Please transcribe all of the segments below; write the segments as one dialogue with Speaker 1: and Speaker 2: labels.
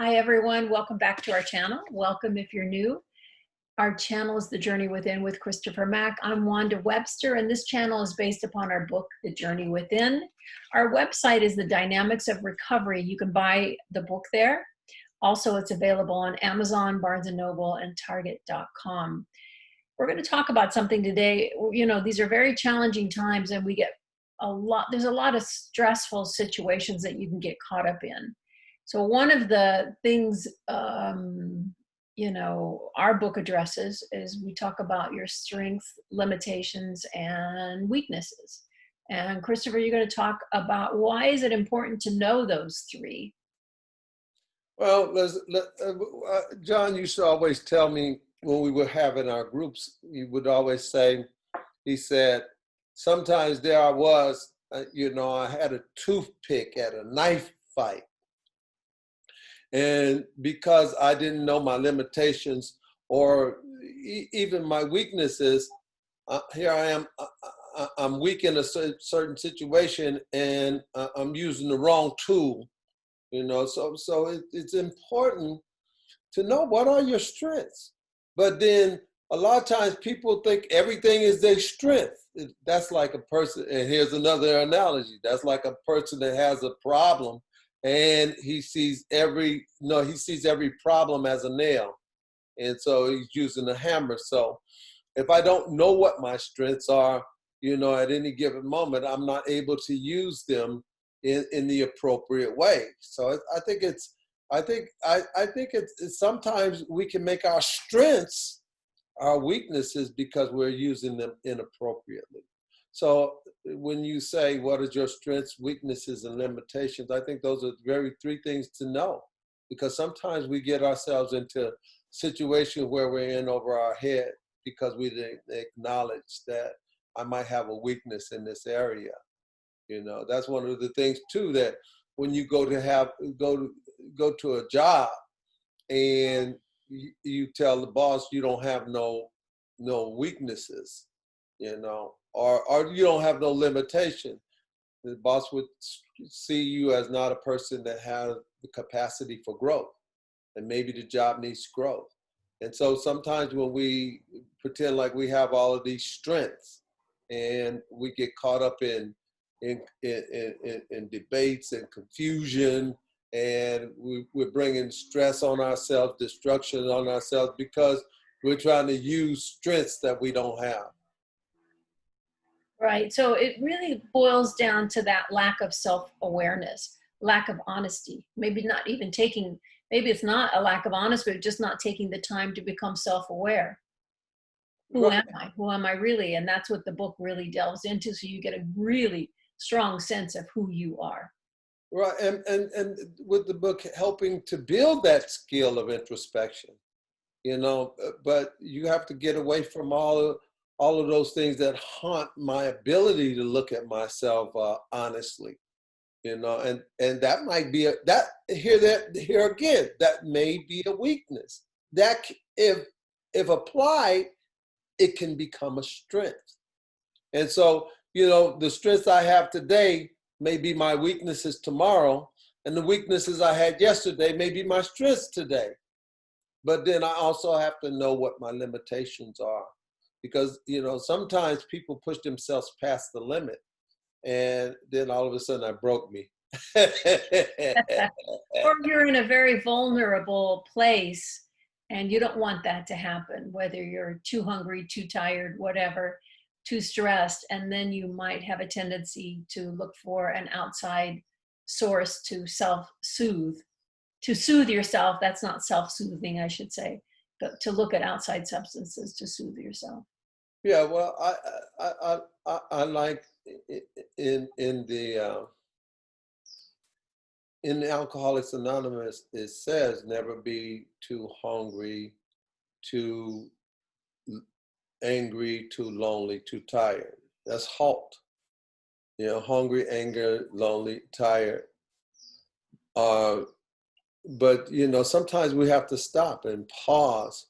Speaker 1: Hi, everyone. Welcome back to our channel. Welcome if you're new. Our channel is The Journey Within with Christopher Mack. I'm Wanda Webster, and this channel is based upon our book, The Journey Within. Our website is The Dynamics of Recovery. You can buy the book there. Also, it's available on Amazon, Barnes & Noble, and Target.com. We're going to talk about something today. You know, these are very challenging times, and there's a lot of stressful situations that you can get caught up in. So one of the things, our book addresses is we talk about your strengths, limitations, and weaknesses. And Christopher, you're going to talk about why is it important to know those three?
Speaker 2: Well, John used to always tell me when we were having our groups, he would always say, he said, sometimes there I was, I had a toothpick at a knife fight. And because I didn't know my limitations or even my weaknesses, here I am, I'm weak in a certain situation and I'm using the wrong tool, so it's important to know what are your strengths. But then a lot of times people think everything is their strength. That's like a person, and here's another analogy, that's like a person that has a problem and he sees every problem as a nail. And so he's using a hammer. So if I don't know what my strengths are, at any given moment, I'm not able to use them in the appropriate way. So I think it's sometimes we can make our strengths our weaknesses because we're using them inappropriately. So when you say, what are your strengths, weaknesses, and limitations, I think those are very three things to know, because sometimes we get ourselves into situations where we're in over our head because we didn't acknowledge that I might have a weakness in this area. That's one of the things too, that when you go to a job and you tell the boss you don't have no weaknesses, or you don't have no limitation, the boss would see you as not a person that has the capacity for growth, and maybe the job needs growth. And so sometimes when we pretend like we have all of these strengths and we get caught up in debates and confusion, and we're bringing stress on ourselves, destruction on ourselves, because we're trying to use strengths that we don't have.
Speaker 1: Right. So it really boils down to that lack of self-awareness, lack of honesty, maybe it's not a lack of honesty, but just not taking the time to become self-aware. Who am I? Who am I really? And that's what the book really delves into. So you get a really strong sense of who you are.
Speaker 2: Right. And with the book helping to build that skill of introspection, but you have to get away from all of those things that haunt my ability to look at myself honestly, and that might be here again, that may be a weakness that if applied, it can become a strength. And so, the strengths I have today may be my weaknesses tomorrow, and the weaknesses I had yesterday may be my strengths today. But then I also have to know what my limitations are, because sometimes people push themselves past the limit, and then all of a sudden I broke me.
Speaker 1: Or you're in a very vulnerable place and you don't want that to happen, whether you're too hungry, too tired, whatever, too stressed, and then you might have a tendency to look for an outside source to self-soothe. To soothe yourself, that's not self-soothing, I should say, but to look at outside substances to soothe yourself.
Speaker 2: Yeah, well, I like in Alcoholics Anonymous, it says never be too hungry, too angry, too lonely, too tired. That's HALT. Hungry, anger, lonely, tired. But sometimes we have to stop and pause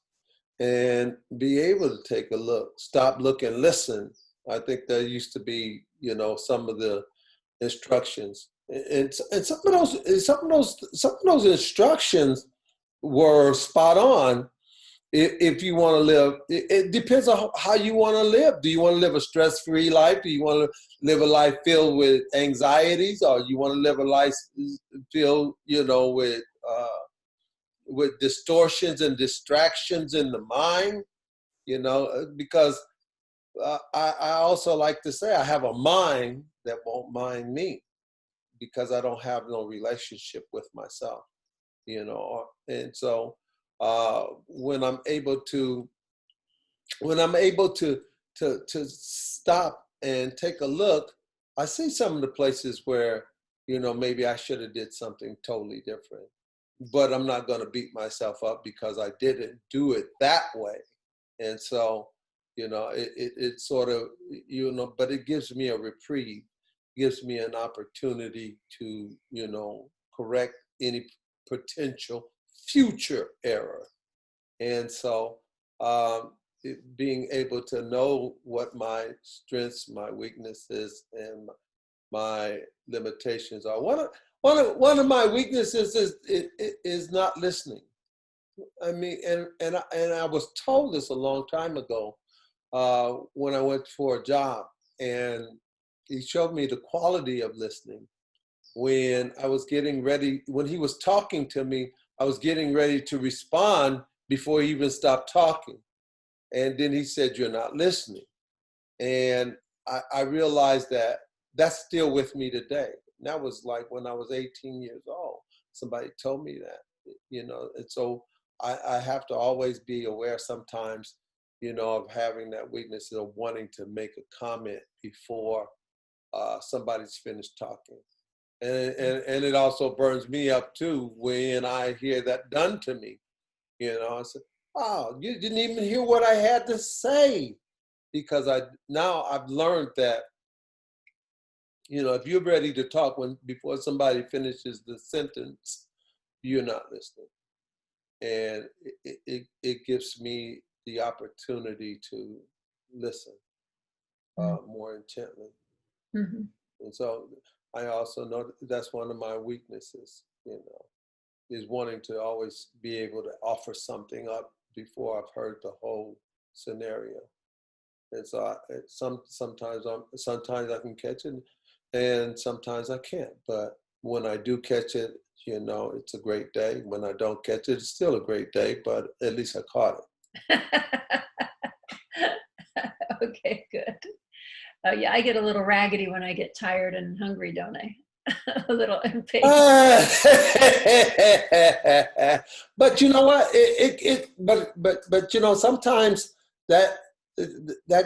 Speaker 2: and be able to take a look, stop, look, and listen. I think there used to be, some of the instructions. And some of those instructions were spot on. If you want to live, it depends on how you want to live. Do you want to live a stress-free life? Do you want to live a life filled with anxieties, or you want to live a life filled, with distortions and distractions in the mind? Because I also like to say I have a mind that won't mind me, because I don't have no relationship with myself, and so when I'm able to to stop and take a look, I see some of the places where maybe I should have did something totally different, but I'm not going to beat myself up because I didn't do it that way. And so it sort of but it gives me a reprieve, gives me an opportunity to correct any potential future error. And so being able to know what my strengths, my weaknesses, and my limitations are. One of my weaknesses is not listening. I mean, and I was told this a long time ago when I went for a job, and he showed me the quality of listening. When I was getting ready, when he was talking to me, I was getting ready to respond before he even stopped talking. And then he said, "You're not listening." And I realized that that's still with me today. And that was like when I was 18 years old. Somebody told me that, and so I have to always be aware sometimes, of having that weakness of wanting to make a comment before somebody's finished talking. And it also burns me up too when I hear that done to me. I said, "Oh, you didn't even hear what I had to say," because now I've learned that if you're ready to talk before somebody finishes the sentence, you're not listening, and it gives me the opportunity to listen more intently.
Speaker 1: Mm-hmm.
Speaker 2: And so I also know that's one of my weaknesses, is wanting to always be able to offer something up before I've heard the whole scenario. And so sometimes I can catch it, and sometimes I can't. But when I do catch it, it's a great day. When I don't catch it, it's still a great day. But at least I caught it.
Speaker 1: Okay, good. Yeah, I get a little raggedy when I get tired and hungry, don't I? A little impatient.
Speaker 2: But you know what? But sometimes that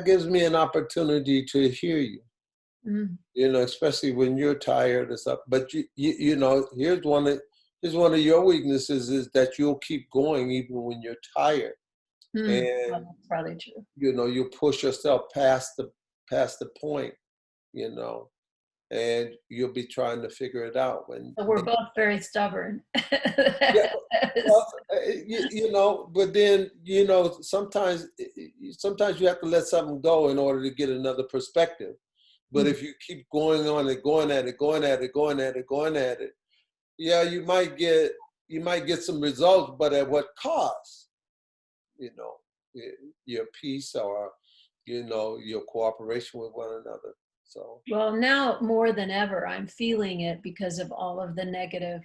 Speaker 2: gives me an opportunity to hear you.
Speaker 1: Mm.
Speaker 2: Especially when you're tired or something. But here's one of your weaknesses is that you'll keep going even when you're tired,
Speaker 1: Mm.
Speaker 2: and
Speaker 1: Well, that's probably true.
Speaker 2: you push yourself past the point, and you'll be trying to figure it out when.
Speaker 1: So we're both very stubborn.
Speaker 2: Yeah, well, but then sometimes you have to let something go in order to get another perspective. But if you keep going on and going at it, yeah, you might get some results, but at what cost? Your peace, or your cooperation with one another. So.
Speaker 1: Well, now more than ever, I'm feeling it because of all of the negative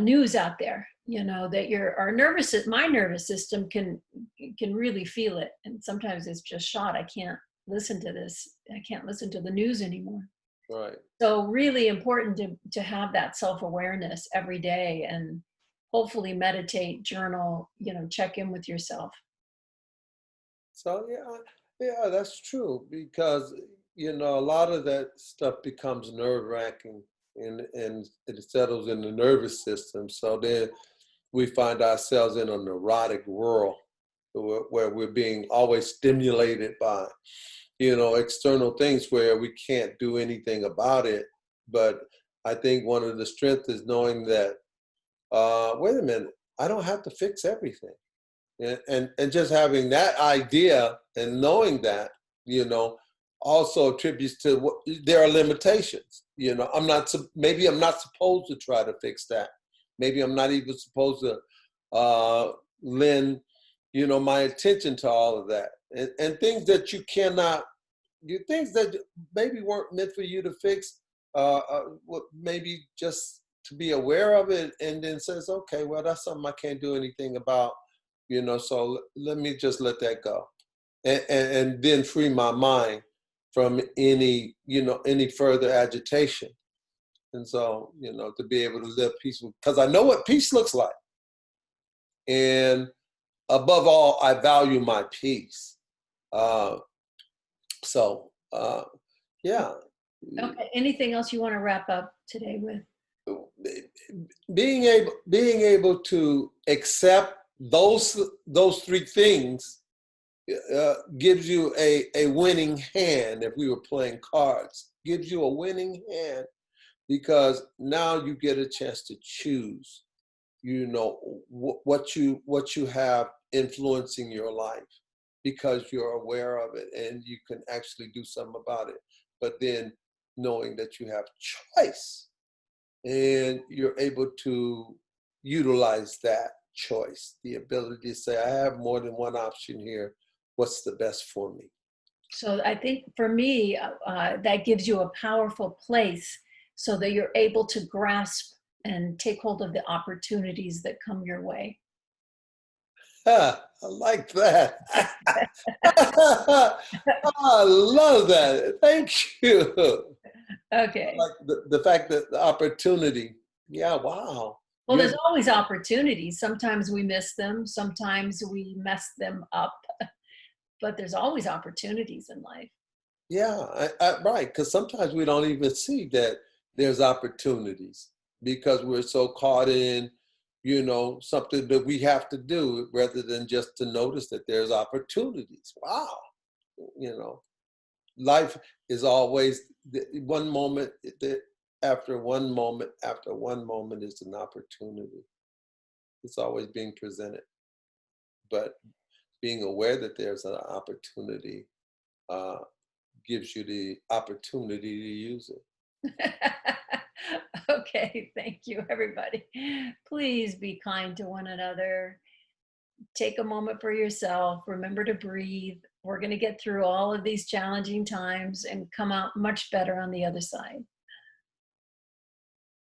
Speaker 1: news out there. That my nervous system can really feel it, and sometimes it's just shot. I can't listen to this. I can't listen to the news anymore.
Speaker 2: Right.
Speaker 1: So really important to have that self-awareness every day, and hopefully meditate, journal, check in with yourself.
Speaker 2: So yeah, that's true, because a lot of that stuff becomes nerve-wracking, and it settles in the nervous system. So then we find ourselves in a neurotic world where we're being always stimulated by external things where we can't do anything about it. But I think one of the strengths is knowing that wait a minute, I don't have to fix everything. And just having that idea and knowing that, also attributes to what there are limitations. Maybe I'm not supposed to try to fix that. Maybe I'm not even supposed to lend, my attention to all of that, and things that you cannot, things that maybe weren't meant for you to fix. Maybe just to be aware of it, and then says, okay, well, that's something I can't do anything about. So let me just let that go, and then free my mind from any further agitation. And so, to be able to live peaceful, because I know what peace looks like. And above all, I value my peace. Yeah.
Speaker 1: Okay. Anything else you want to wrap up today with?
Speaker 2: Being able to accept those three things gives you a winning hand. If we were playing cards, gives you a winning hand, because now you get a chance to choose, what you have influencing your life, because you're aware of it and you can actually do something about it. But then knowing that you have choice and you're able to utilize that choice, the ability to say, I have more than one option here. What's the best for me?
Speaker 1: So I think for me, that gives you a powerful place so that you're able to grasp and take hold of the opportunities that come your way.
Speaker 2: I like that. I love that. Thank you.
Speaker 1: Okay.
Speaker 2: I like the fact that the opportunity. Yeah, wow.
Speaker 1: Well, there's always opportunities. Sometimes we miss them. Sometimes we mess them up. But there's always opportunities in life.
Speaker 2: Yeah, right. Because sometimes we don't even see that there's opportunities, because we're so caught in, something that we have to do, rather than just to notice that there's opportunities. Wow. Life is always one moment after one moment after one moment is an opportunity. It's always being presented, but being aware that there's an opportunity gives you the opportunity to use it.
Speaker 1: Okay, thank you, everybody. Please be kind to one another. Take a moment for yourself. Remember to breathe. We're going to get through all of these challenging times and come out much better on the other side.